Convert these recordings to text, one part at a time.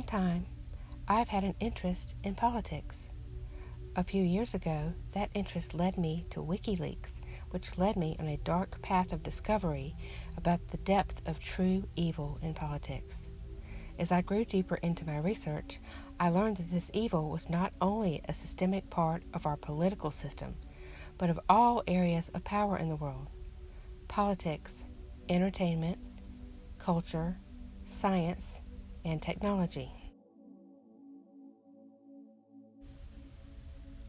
long time, I've had an interest in politics. A few years ago, that interest led me to WikiLeaks, which led me on a dark path of discovery about the depth of true evil in politics. As I grew deeper into my research, I learned that this evil was not only a systemic part of our political system, but of all areas of power in the world: politics, entertainment, culture, science, and technology.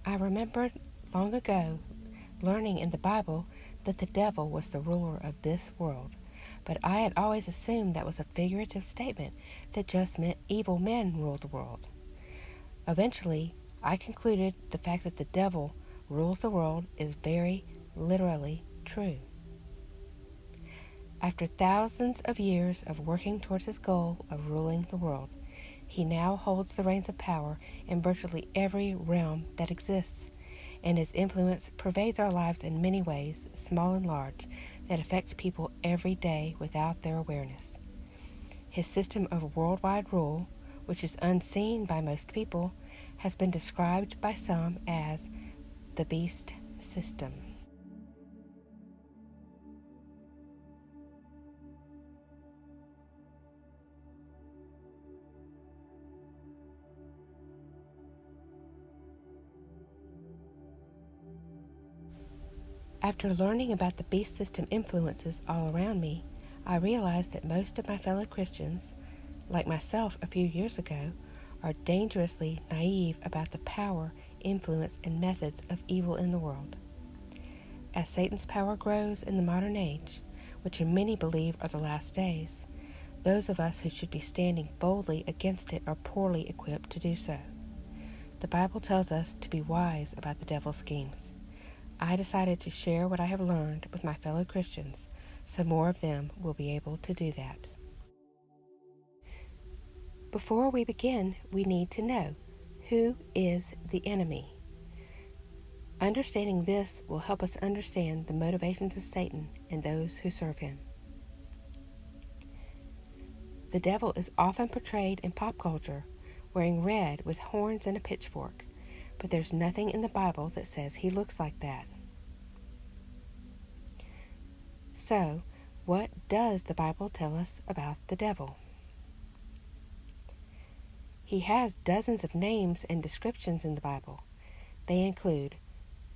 I remembered long ago learning in the Bible that the devil was the ruler of this world, but I had always assumed that was a figurative statement that just meant evil men rule the world. Eventually, I concluded the fact that the devil rules the world is very literally true. After thousands of years of working towards his goal of ruling the world, he now holds the reins of power in virtually every realm that exists, and his influence pervades our lives in many ways, small and large, that affect people every day without their awareness. His system of worldwide rule, which is unseen by most people, has been described by some as the beast system. After learning about the beast system influences all around me, I realized that most of my fellow Christians, like myself a few years ago, are dangerously naive about the power, influence, and methods of evil in the world. As Satan's power grows in the modern age, which many believe are the last days, those of us who should be standing boldly against it are poorly equipped to do so. The Bible tells us to be wise about the devil's schemes. I decided to share what I have learned with my fellow Christians, so more of them will be able to do that. Before we begin, we need to know, who is the enemy? Understanding this will help us understand the motivations of Satan and those who serve him. The devil is often portrayed in pop culture wearing red with horns and a pitchfork, but there's nothing in the Bible that says he looks like that. So, what does the Bible tell us about the devil? He has dozens of names and descriptions in the Bible. They include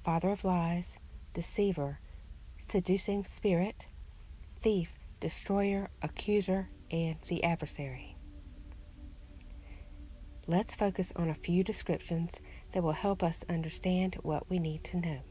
father of lies, deceiver, seducing spirit, thief, destroyer, accuser, and the adversary. Let's focus on a few descriptions that will help us understand what we need to know.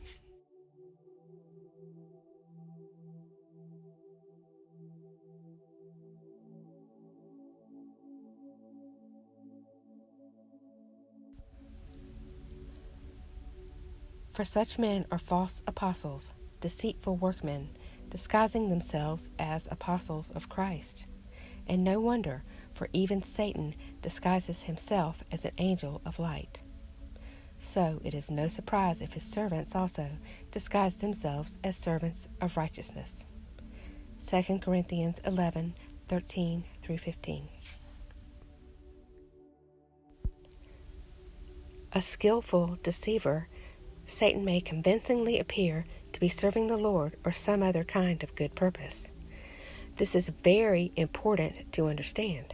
For such men are false apostles, deceitful workmen, disguising themselves as apostles of Christ. And no wonder, for even Satan disguises himself as an angel of light. So it is no surprise if his servants also disguise themselves as servants of righteousness. 2 Corinthians 11:13-15. A skillful deceiver, Satan may convincingly appear to be serving the Lord or some other kind of good purpose. This is very important to understand.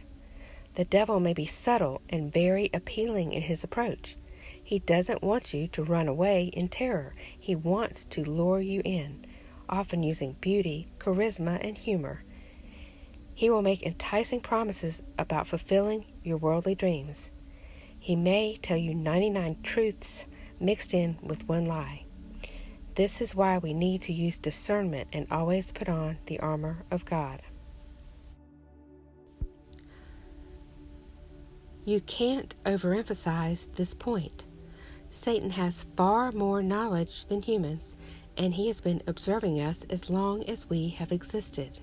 The devil may be subtle and very appealing in his approach. He doesn't want you to run away in terror. He wants to lure you in, often using beauty, charisma, and humor. He will make enticing promises about fulfilling your worldly dreams. He may tell you 99 truths mixed in with one lie. This is why we need to use discernment and always put on the armor of God. You can't overemphasize this point. Satan has far more knowledge than humans, and he has been observing us as long as we have existed.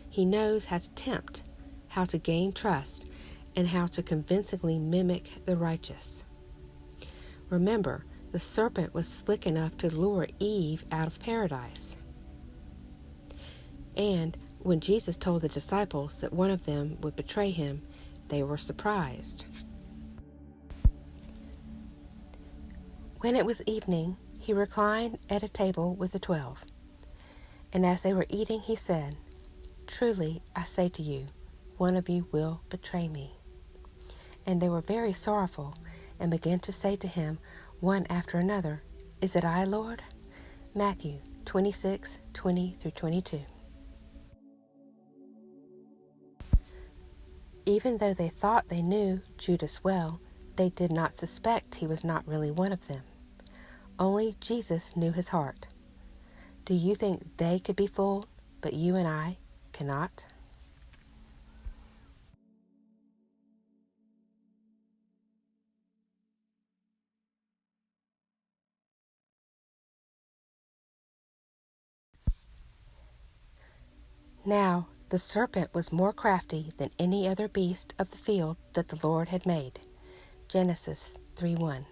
He knows how to tempt, how to gain trust, and how to convincingly mimic the righteous. Remember, the serpent was slick enough to lure Eve out of paradise. And when Jesus told the disciples that one of them would betray him, they were surprised. When it was evening, he reclined at a table with the 12. And as they were eating, he said, "Truly, I say to you, one of you will betray me." And they were very sorrowful, and began to say to him, one after another, "Is it I, Lord?" Matthew 26:20-22. Even though they thought they knew Judas well, they did not suspect he was not really one of them. Only Jesus knew his heart. Do you think they could be fooled, but you and I cannot? Now the serpent was more crafty than any other beast of the field that the Lord had made. Genesis 3:1.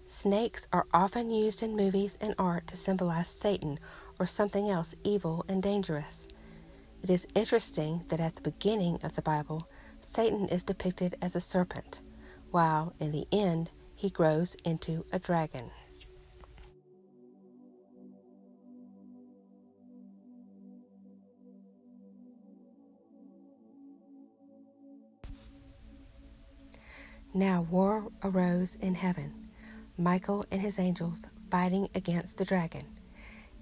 Snakes are often used in movies and art to symbolize Satan or something else evil and dangerous. It is interesting that at the beginning of the Bible, Satan is depicted as a serpent, while in the end he grows into a dragon. Now war arose in heaven, Michael and his angels fighting against the dragon,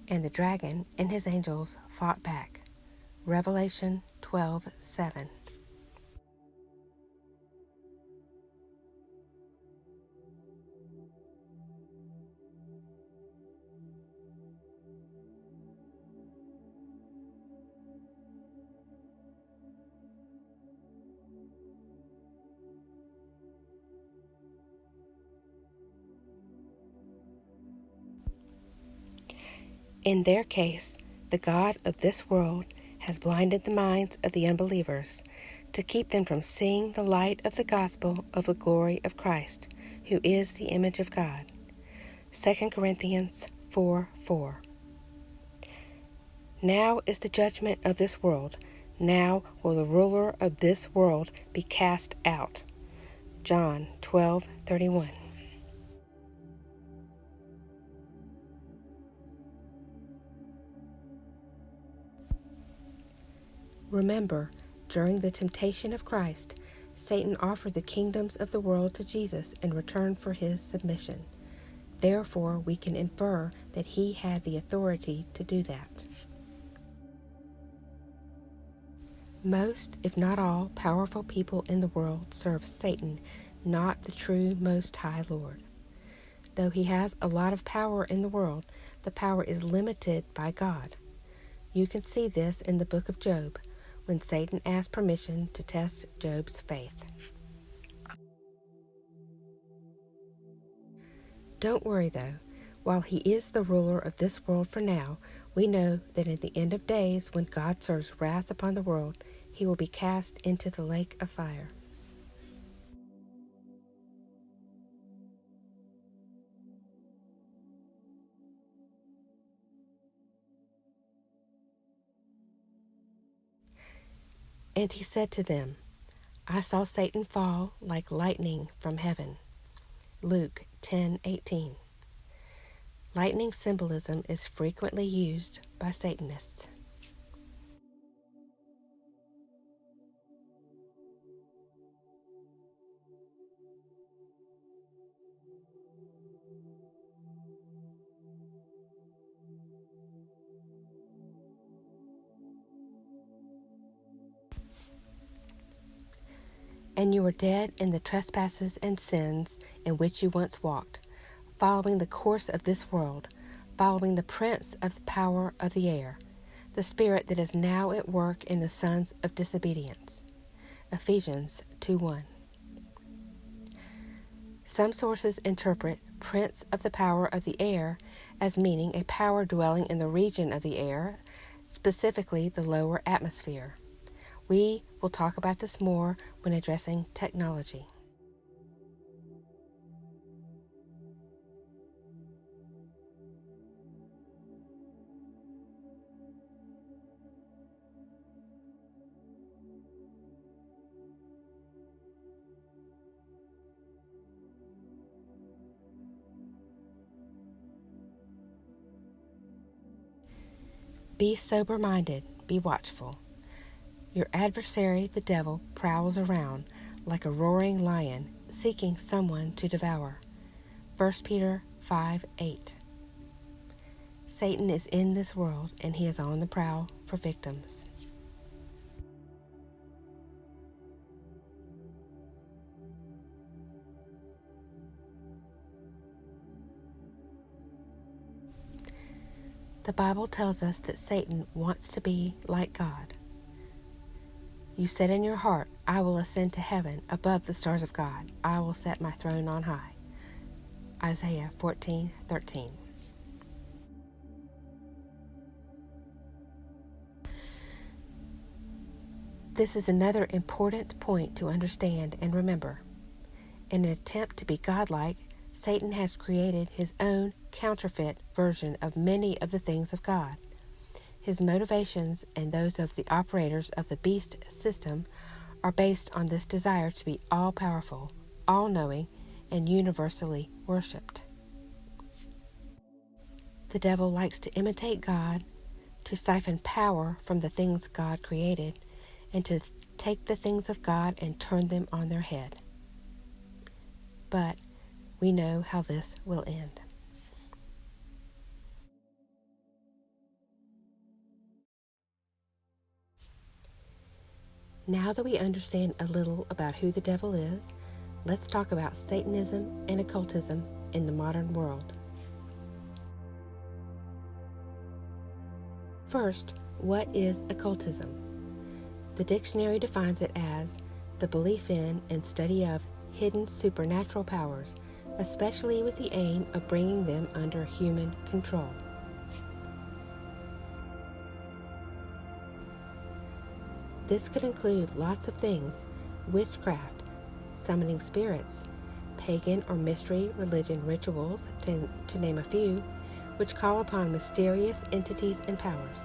and the dragon and his angels fought back. Revelation 12:7. In their case, the God of this world has blinded the minds of the unbelievers to keep them from seeing the light of the gospel of the glory of Christ, who is the image of God. 2 Corinthians 4:4. Now is the judgment of this world. Now will the ruler of this world be cast out. John 12:31. Remember, during the temptation of Christ, Satan offered the kingdoms of the world to Jesus in return for his submission. Therefore, we can infer that he had the authority to do that. Most, if not all, powerful people in the world serve Satan, not the true Most High Lord. Though he has a lot of power in the world, the power is limited by God. You can see this in the book of Job, when Satan asked permission to test Job's faith. Don't worry, though. While he is the ruler of this world for now, we know that in the end of days, when God serves wrath upon the world, he will be cast into the lake of fire. And he said to them, "I saw Satan fall like lightning from heaven." Luke 10:18. Lightning symbolism is frequently used by Satanists. And you were dead in the trespasses and sins in which you once walked, following the course of this world, following the prince of the power of the air, the spirit that is now at work in the sons of disobedience. Ephesians 2:1. Some sources interpret prince of the power of the air as meaning a power dwelling in the region of the air, specifically the lower atmosphere. We will talk about this more when addressing technology. Be sober-minded, be watchful. Your adversary, the devil, prowls around like a roaring lion, seeking someone to devour. 1 Peter 5:8. Satan is in this world, and he is on the prowl for victims. The Bible tells us that Satan wants to be like God. You said in your heart, I will ascend to heaven above the stars of God. I will set my throne on high. Isaiah 14:13. This is another important point to understand and remember. In an attempt to be godlike, Satan has created his own counterfeit version of many of the things of God. His motivations and those of the operators of the beast system are based on this desire to be all-powerful, all-knowing, and universally worshipped. The devil likes to imitate God, to siphon power from the things God created, and to take the things of God and turn them on their head. But we know how this will end. Now that we understand a little about who the devil is, let's talk about Satanism and occultism in the modern world. First, what is occultism? The dictionary defines it as the belief in and study of hidden supernatural powers, especially with the aim of bringing them under human control. This could include lots of things: witchcraft, summoning spirits, pagan or mystery religion rituals, to name a few, which call upon mysterious entities and powers.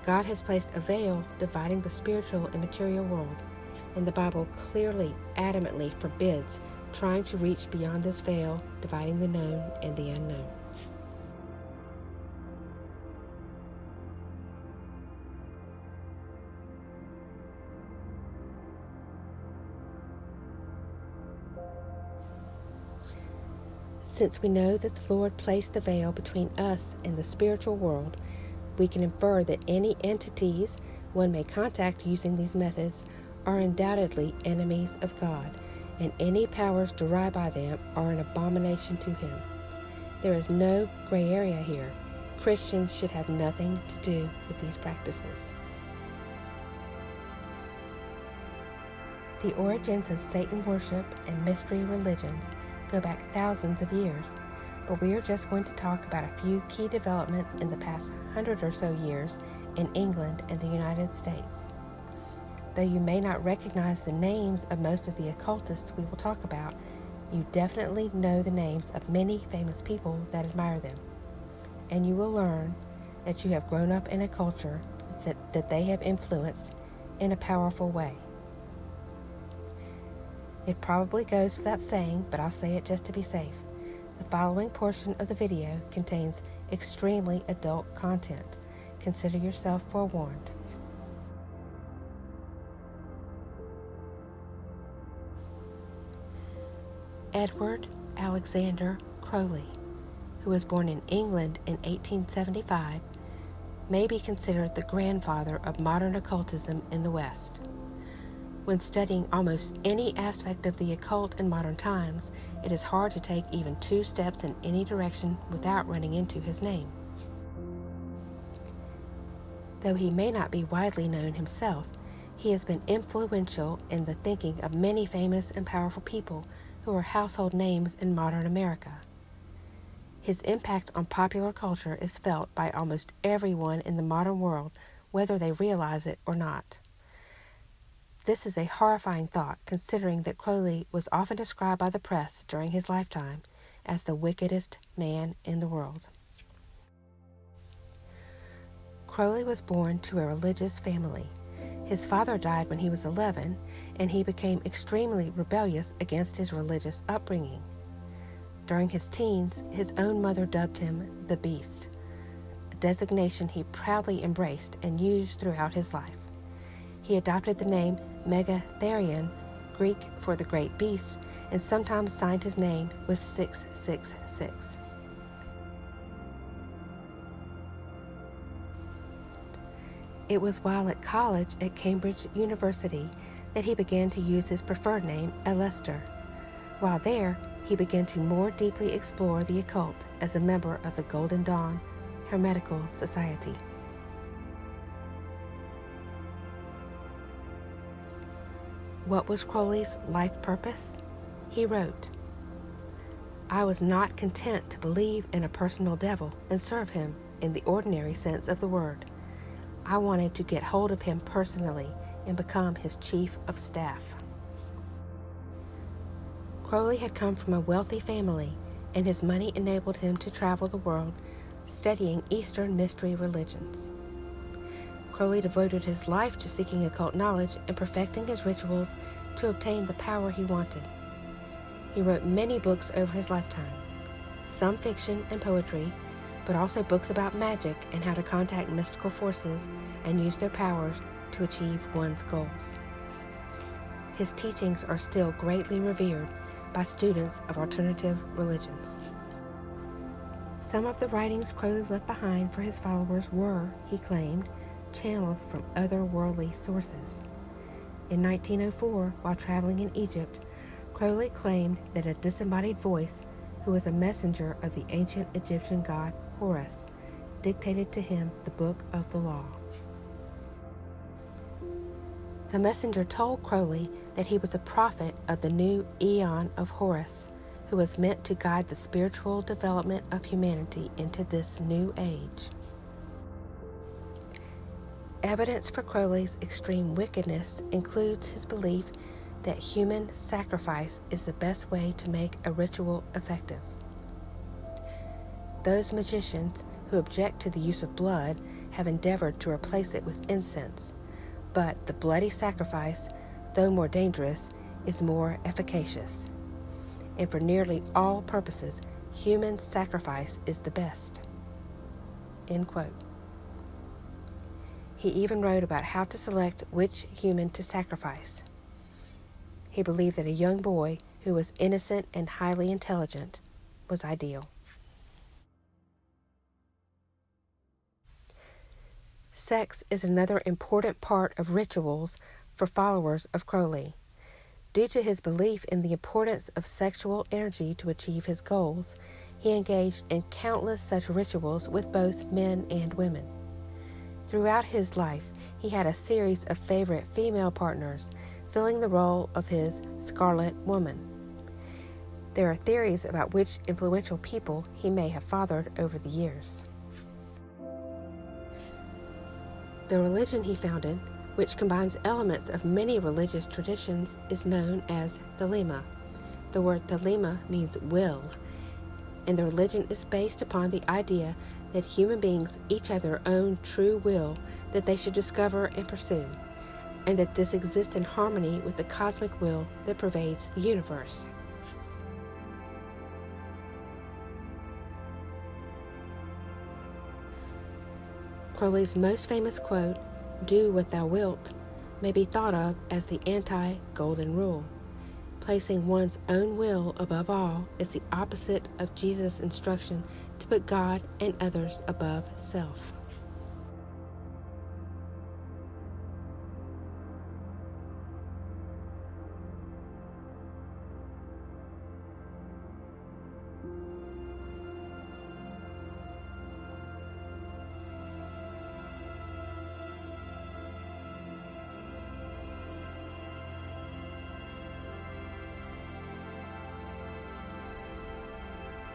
God has placed a veil dividing the spiritual and material world, and the Bible clearly, adamantly forbids trying to reach beyond this veil dividing the known and the unknown. Since we know that the Lord placed the veil between us and the spiritual world, we can infer that any entities one may contact using these methods are undoubtedly enemies of God, and any powers derived by them are an abomination to Him. There is no gray area here. Christians should have nothing to do with these practices. The origins of Satan worship and mystery religions go back thousands of years, but we are just going to talk about a few key developments in the past 100 or so years in England and the United States. Though you may not recognize the names of most of the occultists we will talk about, you definitely know the names of many famous people that admire them. And you will learn that you have grown up in a culture that they have influenced in a powerful way. It probably goes without saying, but I'll say it just to be safe. The following portion of the video contains extremely adult content. Consider yourself forewarned. Edward Alexander Crowley, who was born in England in 1875, may be considered the grandfather of modern occultism in the West. When studying almost any aspect of the occult in modern times, it is hard to take even 2 steps in any direction without running into his name. Though he may not be widely known himself, he has been influential in the thinking of many famous and powerful people who are household names in modern America. His impact on popular culture is felt by almost everyone in the modern world, whether they realize it or not. This is a horrifying thought, considering that Crowley was often described by the press during his lifetime as the wickedest man in the world. Crowley was born to a religious family. His father died when he was 11, and he became extremely rebellious against his religious upbringing. During his teens, his own mother dubbed him the Beast, a designation he proudly embraced and used throughout his life. He adopted the name Megatherion, Greek for the Great Beast, and sometimes signed his name with 666. It was while at college at Cambridge University that he began to use his preferred name, Aleister. While there, he began to more deeply explore the occult as a member of the Golden Dawn Hermetical Society. What was Crowley's life purpose? He wrote, "I was not content to believe in a personal devil and serve him in the ordinary sense of the word. I wanted to get hold of him personally and become his chief of staff." Crowley had come from a wealthy family, and his money enabled him to travel the world studying Eastern mystery religions. Crowley devoted his life to seeking occult knowledge and perfecting his rituals to obtain the power he wanted. He wrote many books over his lifetime, some fiction and poetry, but also books about magic and how to contact mystical forces and use their powers to achieve one's goals. His teachings are still greatly revered by students of alternative religions. Some of the writings Crowley left behind for his followers were, he claimed, channeled from otherworldly sources. In 1904, while traveling in Egypt, Crowley claimed that a disembodied voice, who was a messenger of the ancient Egyptian god Horus, dictated to him the Book of the Law. The messenger told Crowley that he was a prophet of the new Aeon of Horus, who was meant to guide the spiritual development of humanity into this new age. Evidence for Crowley's extreme wickedness includes his belief that human sacrifice is the best way to make a ritual effective. Those magicians who object to the use of blood have endeavored to replace it with incense, but the bloody sacrifice, though more dangerous, is more efficacious. And for nearly all purposes, human sacrifice is the best." End quote. He even wrote about how to select which human to sacrifice. He believed that a young boy who was innocent and highly intelligent was ideal. Sex is another important part of rituals for followers of Crowley. Due to his belief in the importance of sexual energy to achieve his goals, he engaged in countless such rituals with both men and women. Throughout his life, he had a series of favorite female partners, filling the role of his Scarlet Woman. There are theories about which influential people he may have fathered over the years. The religion he founded, which combines elements of many religious traditions, is known as Thelema. The word Thelema means will, and the religion is based upon the idea that human beings each have their own true will that they should discover and pursue, and that this exists in harmony with the cosmic will that pervades the universe. Crowley's most famous quote, "Do what thou wilt," may be thought of as the anti-golden rule. Placing one's own will above all is the opposite of Jesus' instruction to put God and others above self.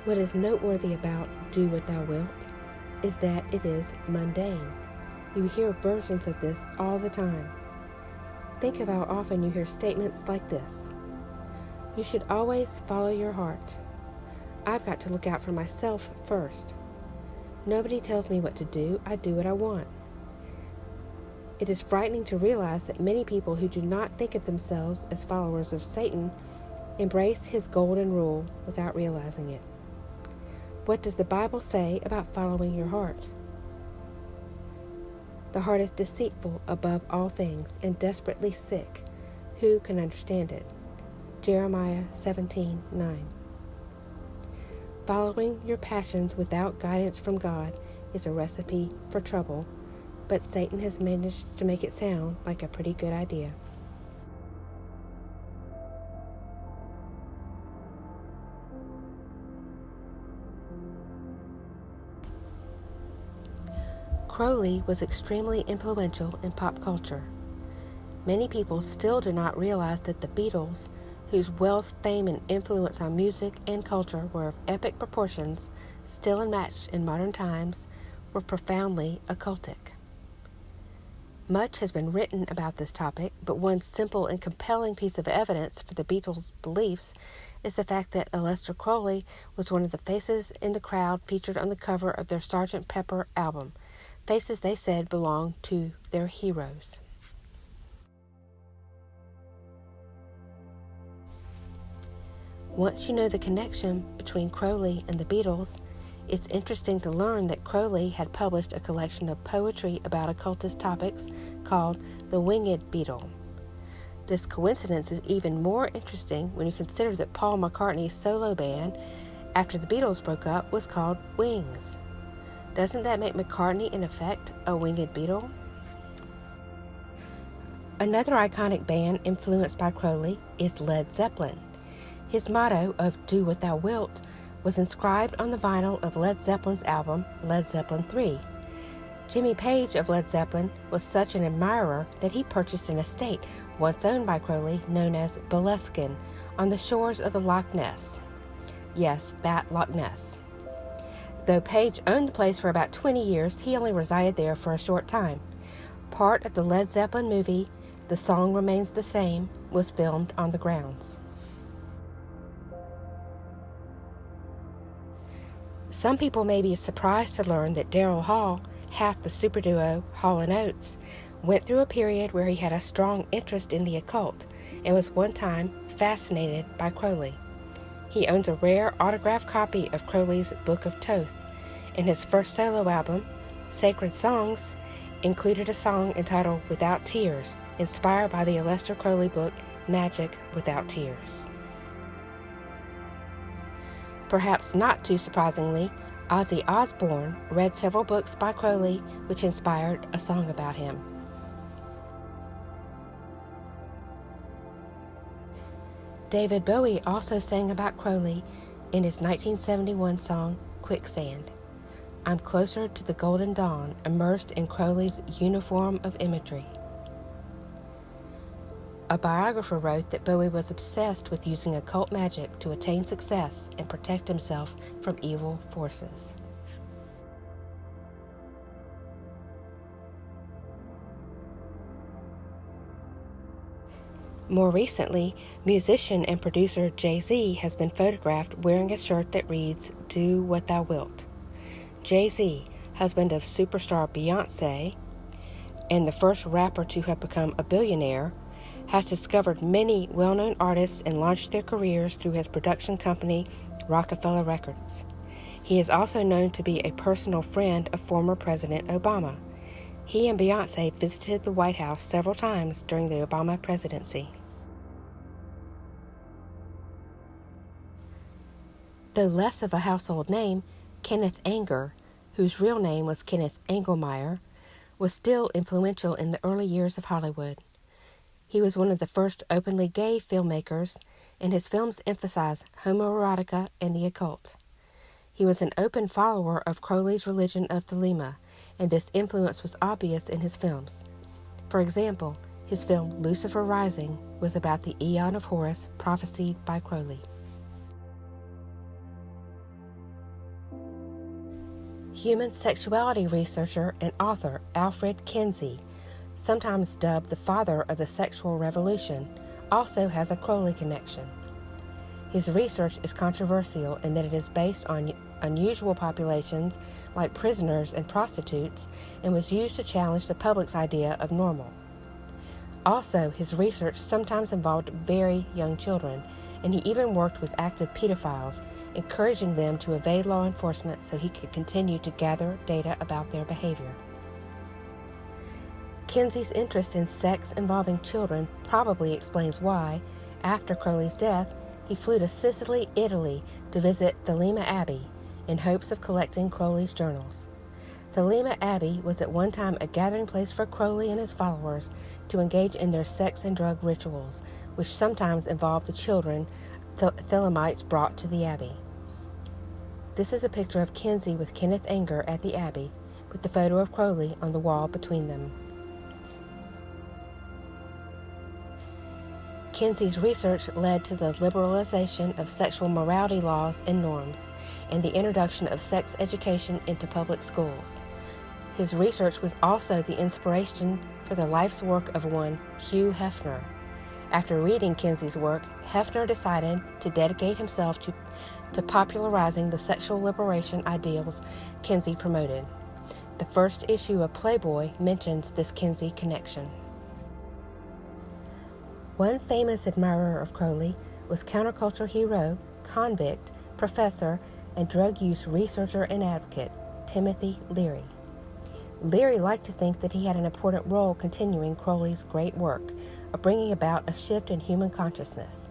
What is noteworthy about "do what thou wilt" is that it is mundane. You hear versions of this all the time. Think of how often you hear statements like this: "You should always follow your heart." "I've got to look out for myself first." "Nobody tells me what to do, I do what I want." It is frightening to realize that many people who do not think of themselves as followers of Satan embrace his golden rule without realizing it. What does the Bible say about following your heart? The heart is deceitful above all things and desperately sick. Who can understand it? Jeremiah 17:9. Following your passions without guidance from God is a recipe for trouble, but Satan has managed to make it sound like a pretty good idea. Crowley was extremely influential in pop culture. Many people still do not realize that the Beatles, whose wealth, fame, and influence on music and culture were of epic proportions, still unmatched in modern times, were profoundly occultic. Much has been written about this topic, but one simple and compelling piece of evidence for the Beatles' beliefs is the fact that Aleister Crowley was one of the faces in the crowd featured on the cover of their Sgt. Pepper album, faces they said belonged to their heroes. Once you know the connection between Crowley and the Beatles, it's interesting to learn that Crowley had published a collection of poetry about occultist topics called The Winged Beetle. This coincidence is even more interesting when you consider that Paul McCartney's solo band, after the Beatles broke up, was called Wings. Doesn't that make McCartney, in effect, a winged beetle? Another iconic band influenced by Crowley is Led Zeppelin. His motto of "Do What Thou Wilt" was inscribed on the vinyl of Led Zeppelin's album, Led Zeppelin III. Jimmy Page of Led Zeppelin was such an admirer that he purchased an estate once owned by Crowley known as Boleskine on the shores of the Loch Ness. Yes, that Loch Ness. Though Page owned the place for about 20 years, he only resided there for a short time. Part of the Led Zeppelin movie, The Song Remains the Same, was filmed on the grounds. Some people may be surprised to learn that Daryl Hall, half the superduo Hall & Oates, went through a period where he had a strong interest in the occult and was one time fascinated by Crowley. He owns a rare autographed copy of Crowley's Book of Thoth, and his first solo album, Sacred Songs, included a song entitled Without Tears, inspired by the Aleister Crowley book Magic Without Tears. Perhaps not too surprisingly, Ozzy Osbourne read several books by Crowley which inspired a song about him. David Bowie also sang about Crowley in his 1971 song, Quicksand. I'm closer to the golden dawn, immersed in Crowley's uniform of imagery. A biographer wrote that Bowie was obsessed with using occult magic to attain success and protect himself from evil forces. More recently, musician and producer Jay-Z has been photographed wearing a shirt that reads, Do What Thou Wilt. Jay-Z, husband of superstar Beyonce, and the first rapper to have become a billionaire, has discovered many well-known artists and launched their careers through his production company, Rockefeller Records. He is also known to be a personal friend of former President Obama. He and Beyonce visited the White House several times during the Obama presidency. Though less of a household name, Kenneth Anger, whose real name was Kenneth Engelmeyer, was still influential in the early years of Hollywood. He was one of the first openly gay filmmakers, and his films emphasize homoerotica and the occult. He was an open follower of Crowley's religion of Thelema, and this influence was obvious in his films. For example, his film Lucifer Rising was about the Aeon of Horus prophesied by Crowley. Human sexuality researcher and author Alfred Kinsey, sometimes dubbed the father of the sexual revolution, also has a Crowley connection. His research is controversial in that it is based on unusual populations like prisoners and prostitutes and was used to challenge the public's idea of normal. Also, his research sometimes involved very young children, and he even worked with active pedophiles, encouraging them to evade law enforcement so he could continue to gather data about their behavior. Kinsey's interest in sex involving children probably explains why, after Crowley's death, he flew to Sicily, Italy to visit Thelema Abbey in hopes of collecting Crowley's journals. Thelema Abbey was at one time a gathering place for Crowley and his followers to engage in their sex and drug rituals, which sometimes involved the children Thelemites brought to the Abbey. This is a picture of Kinsey with Kenneth Anger at the Abbey, with the photo of Crowley on the wall between them. Kinsey's research led to the liberalization of sexual morality laws and norms, and the introduction of sex education into public schools. His research was also the inspiration for the life's work of one Hugh Hefner. After reading Kinsey's work, Hefner decided to dedicate himself to popularizing the sexual liberation ideals Kinsey promoted. The first issue of Playboy mentions this Kinsey connection. One famous admirer of Crowley was counterculture hero, convict, professor, and drug use researcher and advocate, Timothy Leary. Leary liked to think that he had an important role continuing Crowley's great work of bringing about a shift in human consciousness.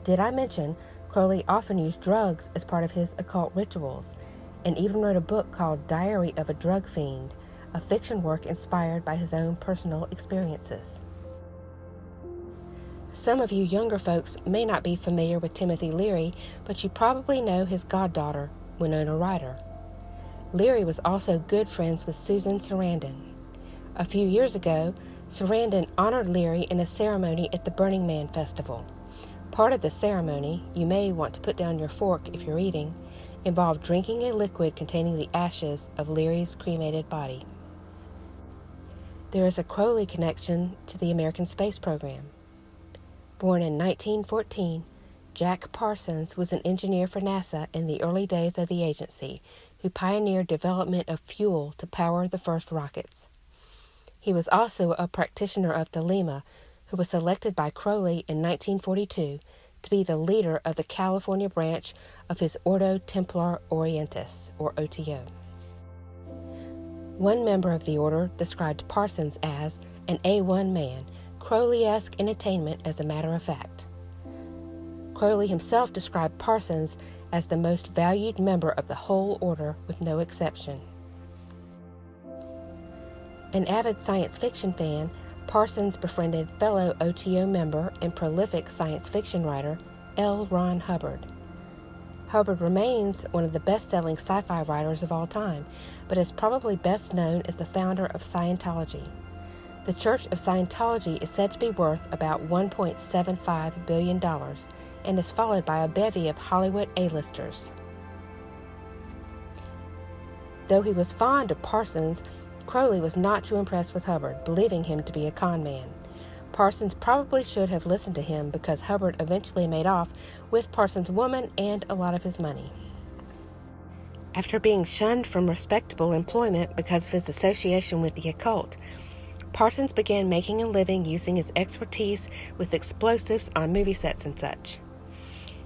Did I mention Crowley often used drugs as part of his occult rituals, and even wrote a book called Diary of a Drug Fiend, a fiction work inspired by his own personal experiences. Some of you younger folks may not be familiar with Timothy Leary, but you probably know his goddaughter, Winona Ryder. Leary was also good friends with Susan Sarandon. A few years ago, Sarandon honored Leary in a ceremony at the Burning Man Festival. Part of the ceremony, you may want to put down your fork if you're eating, involved drinking a liquid containing the ashes of Leary's cremated body. There is a Crowley connection to the American space program. Born in 1914, Jack Parsons was an engineer for NASA in the early days of the agency, who pioneered development of fuel to power the first rockets. He was also a practitioner of Thelema, who was selected by Crowley in 1942 to be the leader of the California branch of his Ordo Templar Orientis, or OTO. One member of the order described Parsons as an A1 man, Crowley-esque in attainment as a matter of fact. Crowley himself described Parsons as the most valued member of the whole order with no exception. An avid science fiction fan, Parsons befriended fellow OTO member and prolific science fiction writer L. Ron Hubbard. Hubbard remains one of the best-selling sci-fi writers of all time, but is probably best known as the founder of Scientology. The Church of Scientology is said to be worth about $1.75 billion and is followed by a bevy of Hollywood A-listers. Though he was fond of Parsons, Crowley was not too impressed with Hubbard, believing him to be a con man. Parsons probably should have listened to him because Hubbard eventually made off with Parsons' woman and a lot of his money. After being shunned from respectable employment because of his association with the occult, Parsons began making a living using his expertise with explosives on movie sets and such.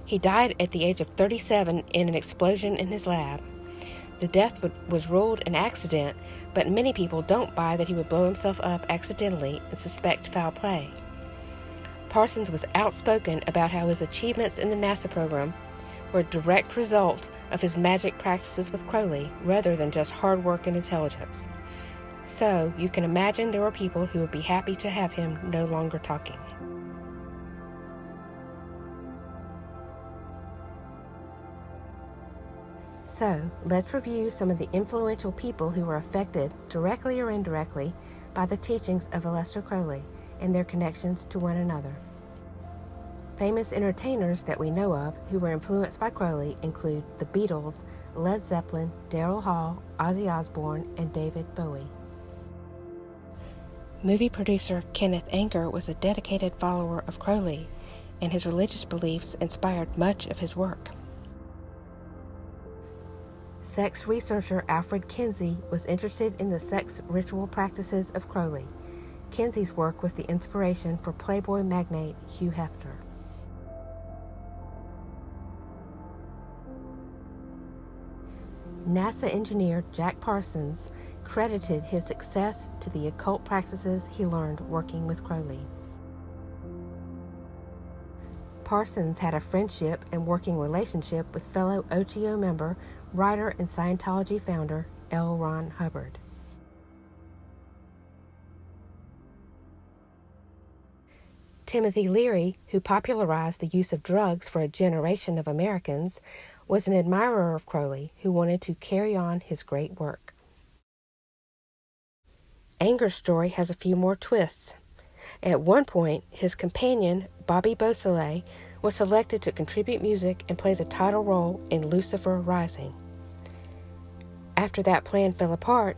He died at the age of 37 in an explosion in his lab. The death was ruled an accident, but many people don't buy that he would blow himself up accidentally and suspect foul play. Parsons was outspoken about how his achievements in the NASA program were a direct result of his magic practices with Crowley rather than just hard work and intelligence. So, you can imagine there were people who would be happy to have him no longer talking. So, let's review some of the influential people who were affected, directly or indirectly, by the teachings of Aleister Crowley and their connections to one another. Famous entertainers that we know of who were influenced by Crowley include the Beatles, Led Zeppelin, Daryl Hall, Ozzy Osbourne, and David Bowie. Movie producer Kenneth Anger was a dedicated follower of Crowley, and his religious beliefs inspired much of his work. Sex researcher Alfred Kinsey was interested in the sex ritual practices of Crowley. Kinsey's work was the inspiration for Playboy magnate Hugh Hefner. NASA engineer Jack Parsons credited his success to the occult practices he learned working with Crowley. Parsons had a friendship and working relationship with fellow OTO member, writer, and Scientology founder L. Ron Hubbard. Timothy Leary, who popularized the use of drugs for a generation of Americans, was an admirer of Crowley who wanted to carry on his great work. Anger's story has a few more twists. At one point, his companion, Bobby Beausoleil, was selected to contribute music and play the title role in Lucifer Rising. After that plan fell apart,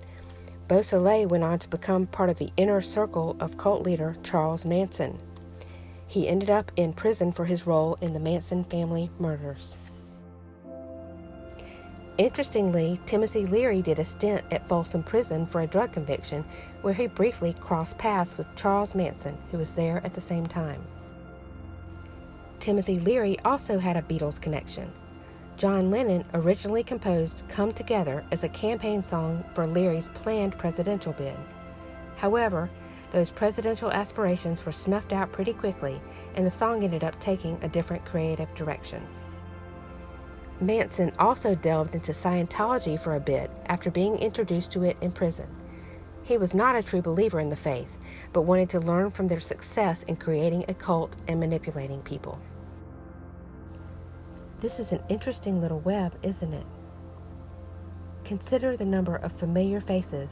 Beausoleil went on to become part of the inner circle of cult leader Charles Manson. He ended up in prison for his role in the Manson family murders. Interestingly, Timothy Leary did a stint at Folsom Prison for a drug conviction where he briefly crossed paths with Charles Manson, who was there at the same time. Timothy Leary also had a Beatles connection. John Lennon originally composed Come Together as a campaign song for Leary's planned presidential bid. However, those presidential aspirations were snuffed out pretty quickly, and the song ended up taking a different creative direction. Manson also delved into Scientology for a bit after being introduced to it in prison. He was not a true believer in the faith, but wanted to learn from their success in creating a cult and manipulating people. This is an interesting little web, isn't it? Consider the number of familiar faces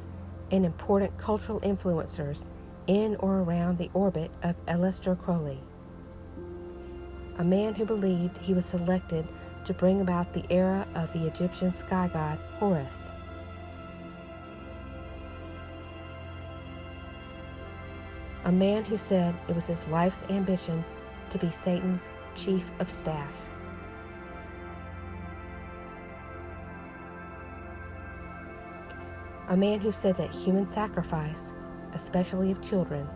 and important cultural influencers in or around the orbit of Aleister Crowley, a man who believed he was selected to bring about the era of the Egyptian sky god Horus. A man who said it was his life's ambition to be Satan's chief of staff. A man who said that human sacrifice, especially of children,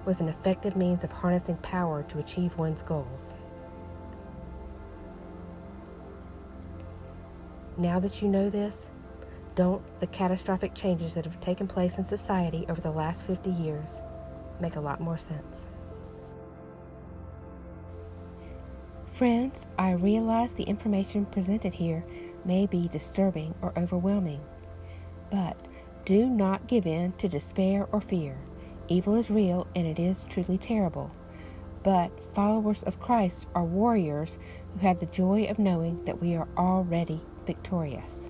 was an effective means of harnessing power to achieve one's goals. Now that you know this, don't the catastrophic changes that have taken place in society over the last 50 years make a lot more sense? Friends, I realize the information presented here may be disturbing or overwhelming, but do not give in to despair or fear. Evil is real and it is truly terrible, but followers of Christ are warriors who have the joy of knowing that we are already victorious.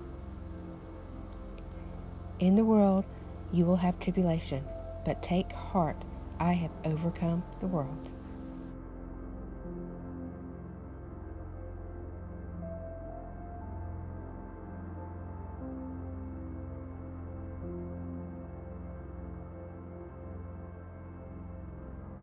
In the world you will have tribulation, but take heart, I have overcome the world.